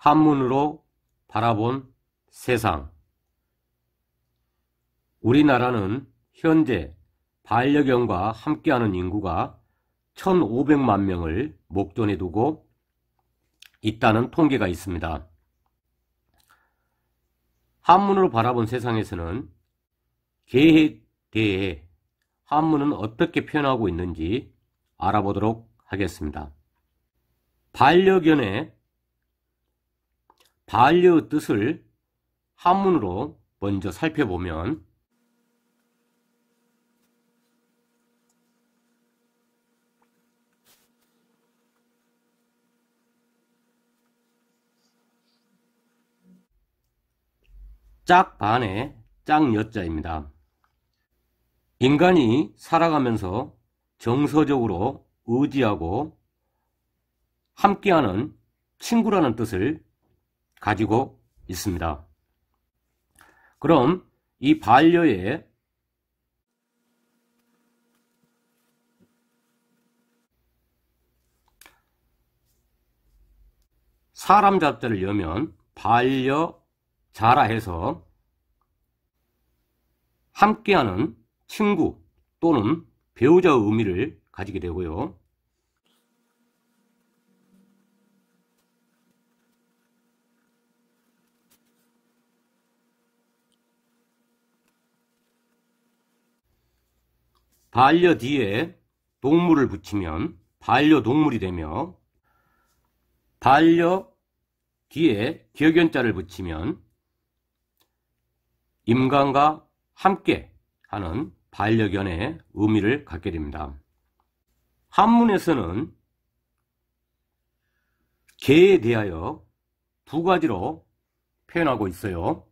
한문으로 바라본 세상. 우리나라는 현재 반려견과 함께하는 인구가 1,500만 명을 목전에 두고 있다는 통계가 있습니다. 한문으로 바라본 세상에서는 개에 대해 한문은 어떻게 표현하고 있는지 알아보도록 하겠습니다. 반려견의 반려의 뜻을 한문으로 먼저 살펴보면 짝반의 짝여자입니다. 인간이 살아가면서 정서적으로 의지하고 함께하는 친구라는 뜻을 가지고 있습니다. 그럼 이 반려의 사람 잡자를 여면 반려자라 해서 함께하는 친구 또는 배우자의 의미를 가지게 되고요. 반려 뒤에 동물을 붙이면 반려동물이 되며, 반려 뒤에 격연자를 붙이면 인간과 함께 하는 반려견의 의미를 갖게 됩니다. 한문에서는 개에 대하여 두 가지로 표현하고 있어요.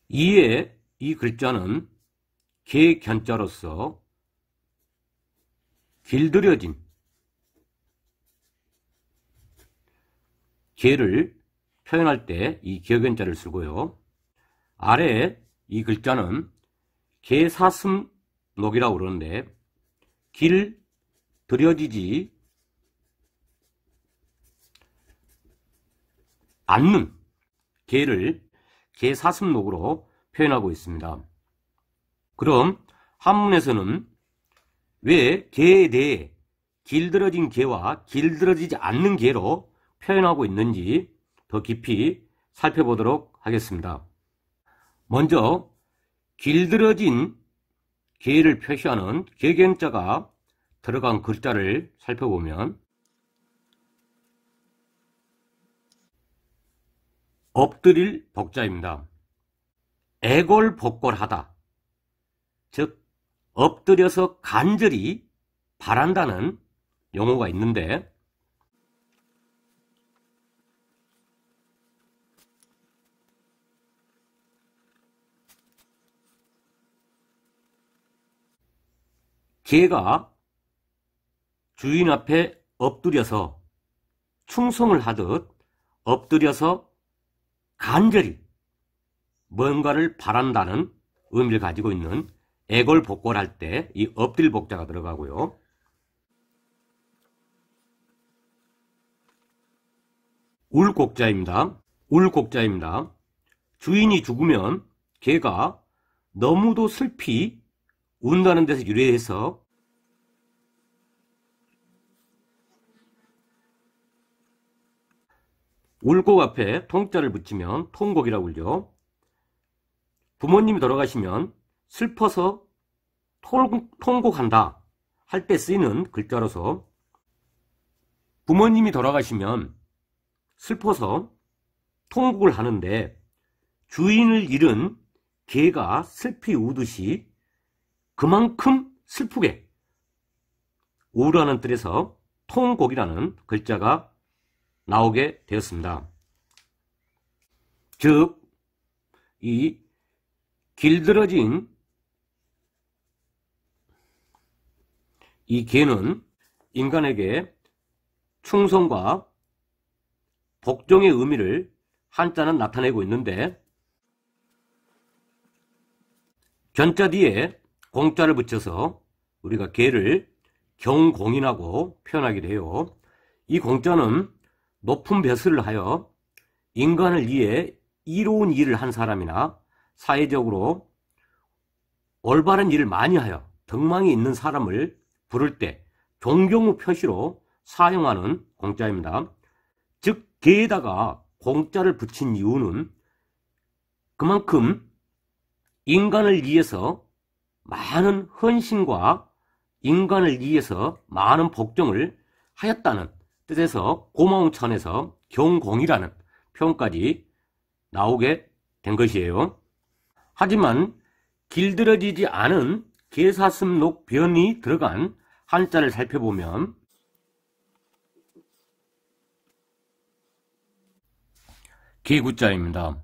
이에 이 글자는 개 견자로서 길들여진 개를 표현할 때 이 격연자를 쓰고요. 아래 이 글자는 개사슴록이라고 그러는데 길들여지지 않는 개를 개사슴록으로 표현하고 있습니다. 그럼 한문에서는 왜 개에 대해 길들여진 개와 길들여지지 않는 개로 표현하고 있는지 더 깊이 살펴보도록 하겠습니다. 먼저 길들여진 개를 표시하는 격연자가 들어간 글자를 살펴보면 엎드릴 복자입니다. 애골복골하다, 즉 엎드려서 간절히 바란다는 용어가 있는데, 개가 주인 앞에 엎드려서 충성을 하듯 엎드려서 간절히 뭔가를 바란다는 의미를 가지고 있는 애골복골할 때 이 엎드릴 복자가 들어가고요. 울곡자입니다. 울곡자입니다. 주인이 죽으면 개가 너무도 슬피 운다는 데서 유래해서 울곡 앞에 통자를 붙이면 통곡이라고 불죠. 부모님이 돌아가시면 슬퍼서 통곡한다 할 때 쓰이는 글자로서, 부모님이 돌아가시면 슬퍼서 통곡을 하는데 주인을 잃은 개가 슬피 우듯이 그만큼 슬프게 우라는 뜻에서 통곡이라는 글자가 나오게 되었습니다. 즉, 이 길들여진 이 개는 인간에게 충성과 복종의 의미를 한자는 나타내고 있는데, 견자 뒤에 공자를 붙여서 우리가 개를 경공이라고 표현하기도 해요. 이 공자는 높은 벼슬을 하여 인간을 위해 이로운 일을 한 사람이나 사회적으로 올바른 일을 많이 하여 덕망이 있는 사람을 부를 때 존경의 표시로 사용하는 공자입니다. 즉 개에다가 공자를 붙인 이유는 그만큼 인간을 위해서 많은 헌신과 인간을 위해서 많은 복종을 하였다는 뜻에서 고마운 천에서 경공이라는 표현까지 나오게 된 것이에요. 하지만 길들여지지 않은 개사슴록 변이 들어간 한자를 살펴보면 개구자입니다.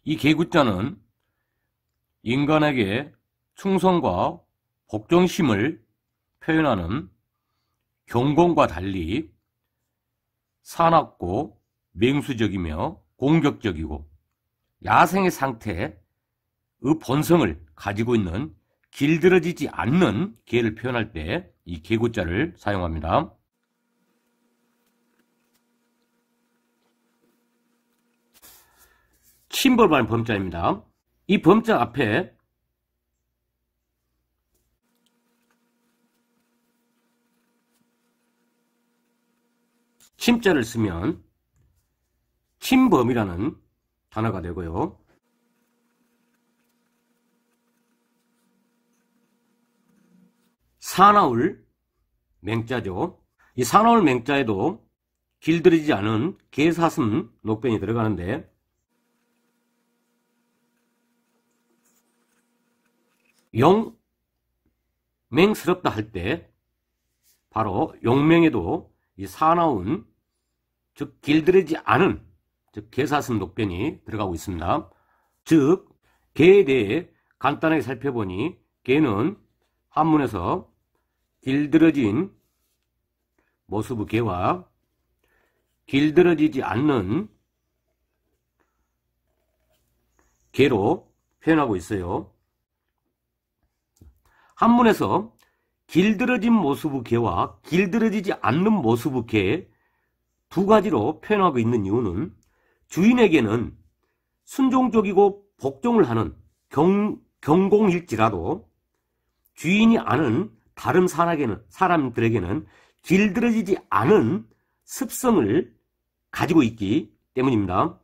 이 개구자는 인간에게 충성과 복종심을 표현하는 경공과 달리 사납고 맹수적이며 공격적이고 야생의 상태의 본성을 가지고 있는 길들여지지 않는 개를 표현할 때 이 개구자를 사용합니다. 침범한 범자입니다. 이 범자 앞에 침자를 쓰면 침범이라는 단어가 되고요. 사나울 맹자죠. 이 사나울 맹자에도 길들이지 않은 개사슴 녹변이 들어가는데 용맹스럽다 할 때 바로 용맹에도 이 사나운 즉 길들이지 않은 즉 개사슴 녹변이 들어가고 있습니다. 즉 개에 대해 간단하게 살펴보니 개는 한문에서 길들여진 모습의 개와 길들여지지 않는 개로 표현하고 있어요. 한문에서 길들여진 모습의 개와 길들여지지 않는 모습의 개 두 가지로 표현하고 있는 이유는 주인에게는 순종적이고 복종을 하는 경공일지라도 주인이 아는 다른 사람들에게는 길들여지지 않은 습성을 가지고 있기 때문입니다.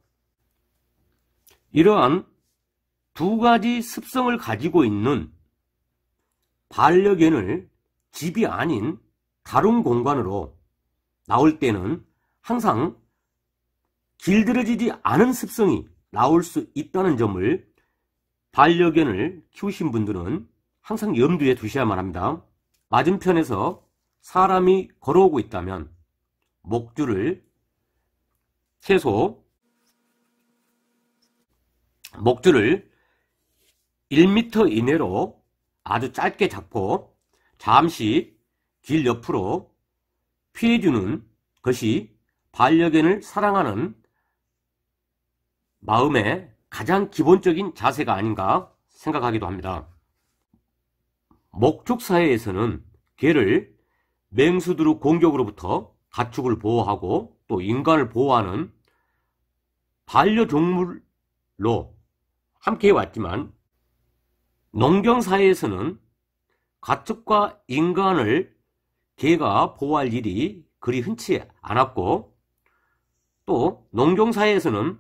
이러한 두 가지 습성을 가지고 있는 반려견을 집이 아닌 다른 공간으로 나올 때는 항상 길들여지지 않은 습성이 나올 수 있다는 점을 반려견을 키우신 분들은 항상 염두에 두셔야만 합니다. 맞은편에서 사람이 걸어오고 있다면 목줄을 최소 1m 이내로 아주 짧게 잡고 잠시 길 옆으로 피해주는 것이 반려견을 사랑하는 마음의 가장 기본적인 자세가 아닌가 생각하기도 합니다. 목축 사회에서는 개를 맹수들의 공격으로부터 가축을 보호하고 또 인간을 보호하는 반려동물로 함께 해왔지만 농경 사회에서는 가축과 인간을 개가 보호할 일이 그리 흔치 않았고 또 농경 사회에서는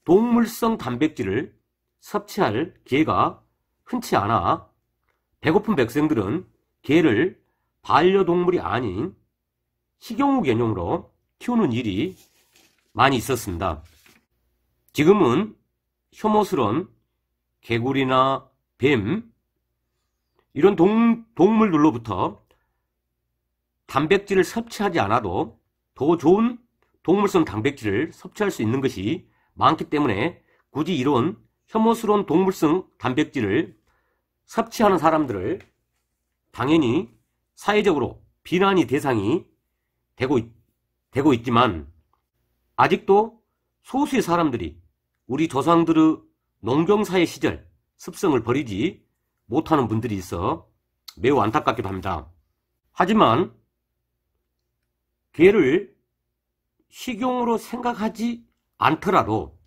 동물성 단백질을 섭취할 개가 흔치 않아 배고픈 백성들은 개를 반려동물이 아닌 식용유 개념으로 키우는 일이 많이 있었습니다. 지금은 혐오스러운 개구리나 뱀 이런 동물들로부터 단백질을 섭취하지 않아도 더 좋은 동물성 단백질을 섭취할 수 있는 것이 많기 때문에 굳이 이런 혐오스러운 동물성 단백질을 섭취하는 사람들을 당연히 사회적으로 비난의 대상이 되고 있지만 아직도 소수의 사람들이 우리 조상들의 농경사회 시절 습성을 버리지 못하는 분들이 있어 매우 안타깝기도 합니다. 하지만 개를 식용으로 생각하지 않더라도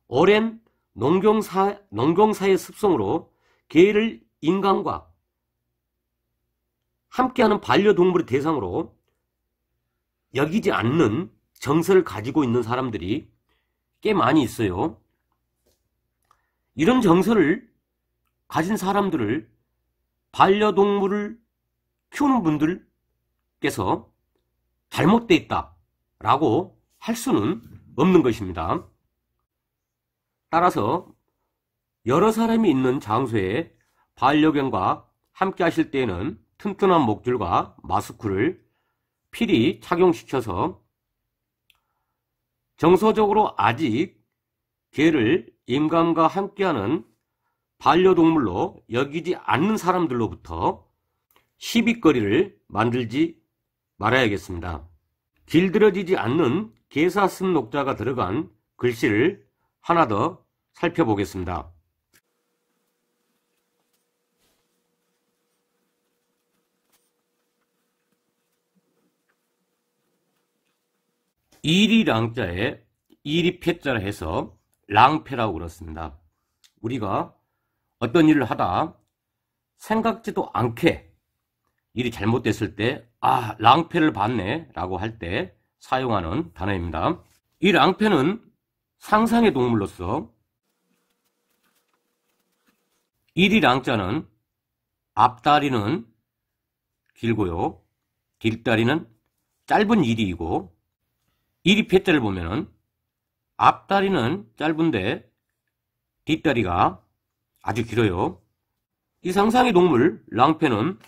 오랜 농경사의 습성으로 개를 인간과 함께하는 반려동물의 대상으로 여기지 않는 정서를 가지고 있는 사람들이 꽤 많이 있어요. 이런 정서를 가진 사람들을 반려동물을 키우는 분들께서 잘못되어 있다 라고 할 수는 없는 것입니다. 따라서 여러 사람이 있는 장소에 반려견과 함께 하실 때에는 튼튼한 목줄과 마스크를 필히 착용시켜서 정서적으로 아직 개를 인간과 함께하는 반려동물로 여기지 않는 사람들로부터 시비거리를 만들지 말아야겠습니다. 길들여지지 않는 개사슴 녹자가 들어간 글씨를 하나 더 살펴보겠습니다. 이리랑자에 이리패자라 해서 랑패라고 그렇습니다. 우리가 어떤 일을 하다 생각지도 않게 일이 잘못됐을 때 랑패를 봤네 라고 할 때 사용하는 단어입니다. 이 랑패는 상상의 동물로서 이리랑자는 앞다리는 길고요, 뒷다리는 짧은 이리이고, 이리패자를 보면은 앞다리는 짧은데 뒷다리가 아주 길어요. 이 상상의 동물 랑패는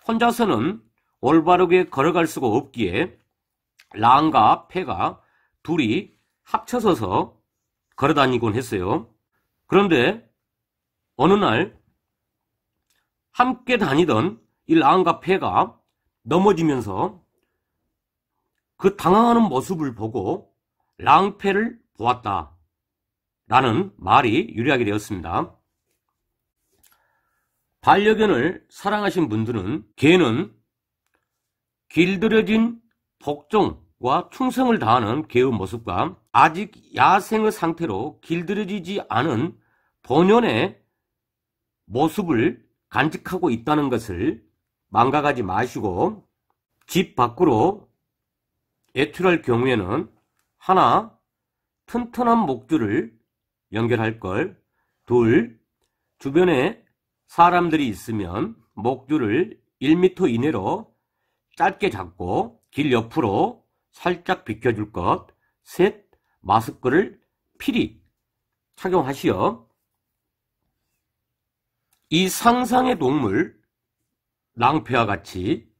혼자서는 올바르게 걸어갈 수가 없기에 랑과 패가 둘이 합쳐서서 걸어다니곤 했어요. 그런데 어느 날 함께 다니던 이 랑과 패가 넘어지면서 그 당황하는 모습을 보고 랑패를 보았다 라는 말이 유래하게 되었습니다. 반려견을 사랑하신 분들은 개는 길들여진 복종과 충성을 다하는 개의 모습과 아직 야생의 상태로 길들여지지 않은 본연의 모습을 간직하고 있다는 것을 망각하지 마시고 집 밖으로 외출할 경우에는 하나, 튼튼한 목줄을 연결할 걸, 둘, 주변에 사람들이 있으면 목줄을 1m 이내로 짧게 잡고 길 옆으로 살짝 비켜줄 것, 셋, 마스크를 필히 착용하시어 이 상상의 동물 랑패와 같이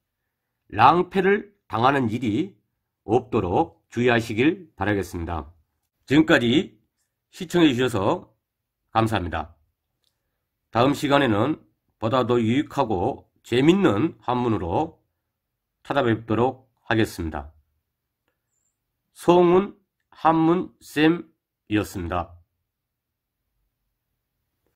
랑패를 당하는 일이 없도록 주의하시길 바라겠습니다. 지금까지 시청해 주셔서 감사합니다. 다음 시간에는 보다 더 유익하고 재밌는 한문으로 찾아뵙도록 하겠습니다. 성운 한문쌤이었습니다.